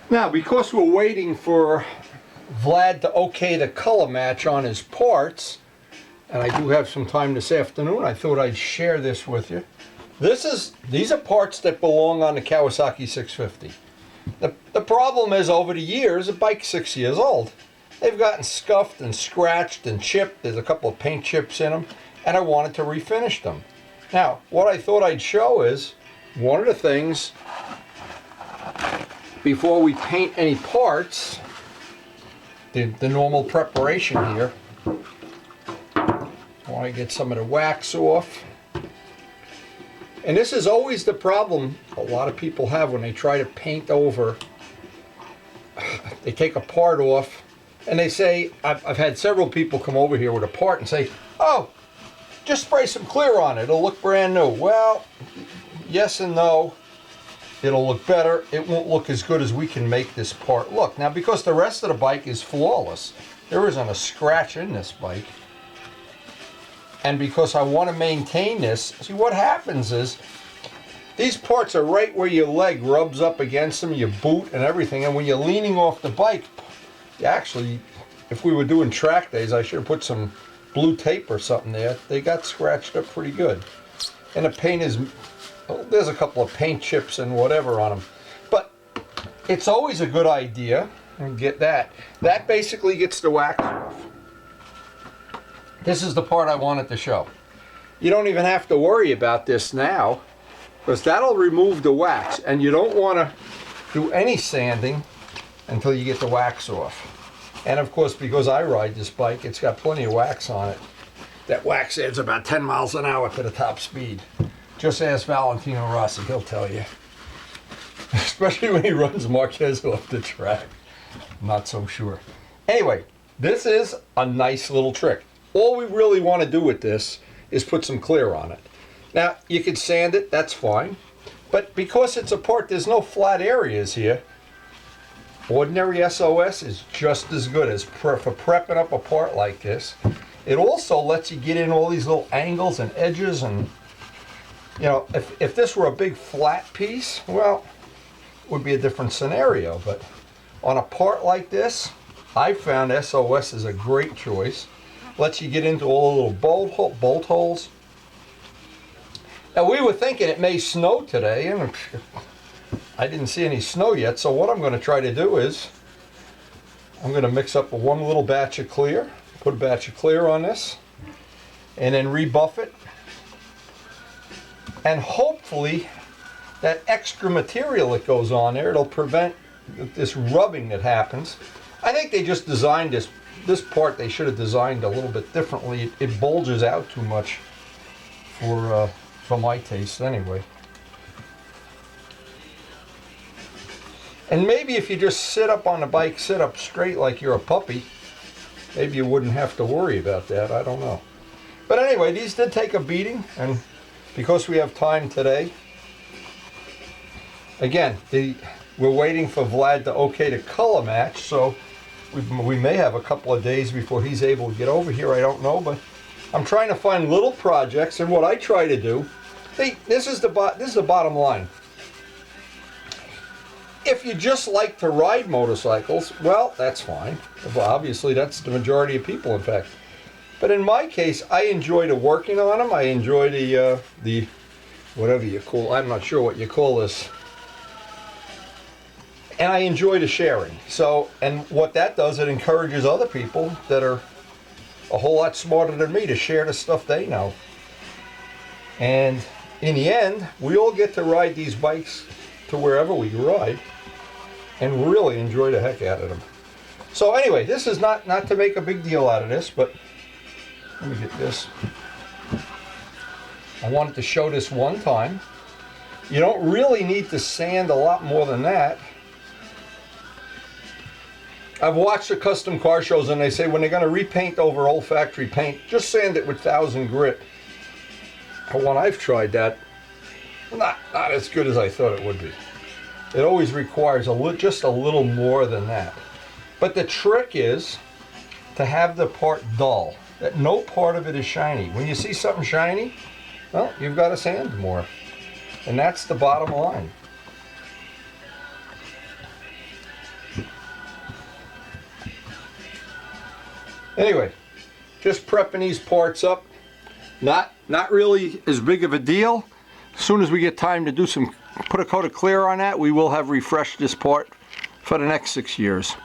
Now, because we're waiting for Vlad to okay the color match on his parts, and I do have some time this afternoon, I thought I'd share this with you. These are parts that belong on the Kawasaki 650. The problem is, over the years, the bike's 6 years old. They've gotten scuffed and scratched and chipped. There's a couple of paint chips in them, and I wanted to refinish them. Now, what I thought I'd show is one of the things before we paint any parts, the normal preparation here. I want to get some of the wax off. And this is always the problem a lot of people have when they try to paint over. They take a part off and they say, I've had several people come over here with a part and say, oh, just spray some clear on it, it'll look brand new. Well, yes and no. It'll look better. It won't look as good as we can make this part look. Now, because the rest of the bike is flawless, there isn't a scratch in this bike. And because I want to maintain this, see what happens is, these parts are right where your leg rubs up against them, your boot and everything, and when you're leaning off the bike, you actually, if we were doing track days, I should have put some blue tape or something there. They got scratched up pretty good. And the paint is, there's a couple of paint chips and whatever on them. But it's always a good idea, and get that. That basically gets the wax off. This is the part I wanted to show. You don't even have to worry about this now, because that'll remove the wax, and you don't want to do any sanding until you get the wax off. And of course, because I ride this bike, it's got plenty of wax on it. That wax adds about 10 miles an hour to the top speed. Just ask Valentino Rossi, he'll tell you. Especially when he runs Marquez off the track. I'm not so sure. Anyway, this is a nice little trick. All we really want to do with this is put some clear on it. Now, you could sand it, that's fine. But because it's a part, there's no flat areas here. Ordinary SOS is just as good as for prepping up a part like this. It also lets you get in all these little angles and edges, and you know, if this were a big flat piece, well, it would be a different scenario. But on a part like this, I found SOS is a great choice. Lets you get into all the little bolt holes. Now, we were thinking it may snow today, and I didn't see any snow yet, so what I'm going to try to do is I'm going to mix up one little batch of clear, put a batch of clear on this, and then rebuff it. And hopefully that extra material that goes on there, it'll prevent this rubbing that happens. I think they just designed this part, they should have designed a little bit differently. It bulges out too much for my taste anyway. And maybe if you just sit up on the bike, sit up straight like you're a puppy, maybe you wouldn't have to worry about that. I don't know. But anyway, these did take a beating, and because we have time today, again, we're waiting for Vlad to okay the color match, so we may have a couple of days before he's able to get over here. I don't know, but I'm trying to find little projects, and what I try to do, this is the bottom line. If you just like to ride motorcycles, well, that's fine. Well, obviously, that's the majority of people, in fact. But in my case, I enjoy the working on them. I enjoy the whatever you call, I'm not sure what you call this. And I enjoy the sharing. So, and what that does, it encourages other people that are a whole lot smarter than me to share the stuff they know. And in the end, we all get to ride these bikes to wherever we ride and really enjoy the heck out of them. So anyway, this is not to make a big deal out of this, but let me get this. I wanted to show this one time. You don't really need to sand a lot more than that. I've watched the custom car shows, and they say when they're going to repaint over old factory paint, just sand it with 1000 grit. But when I've tried that, not as good as I thought it would be. It always requires just a little more than that. But the trick is to have the part dull, that no part of it is shiny. When you see something shiny, well, you've got to sand more. And that's the bottom line. Anyway, just prepping these parts up. Not really as big of a deal. As soon as we get time to put a coat of clear on that, we will have refreshed this part for the next 6 years.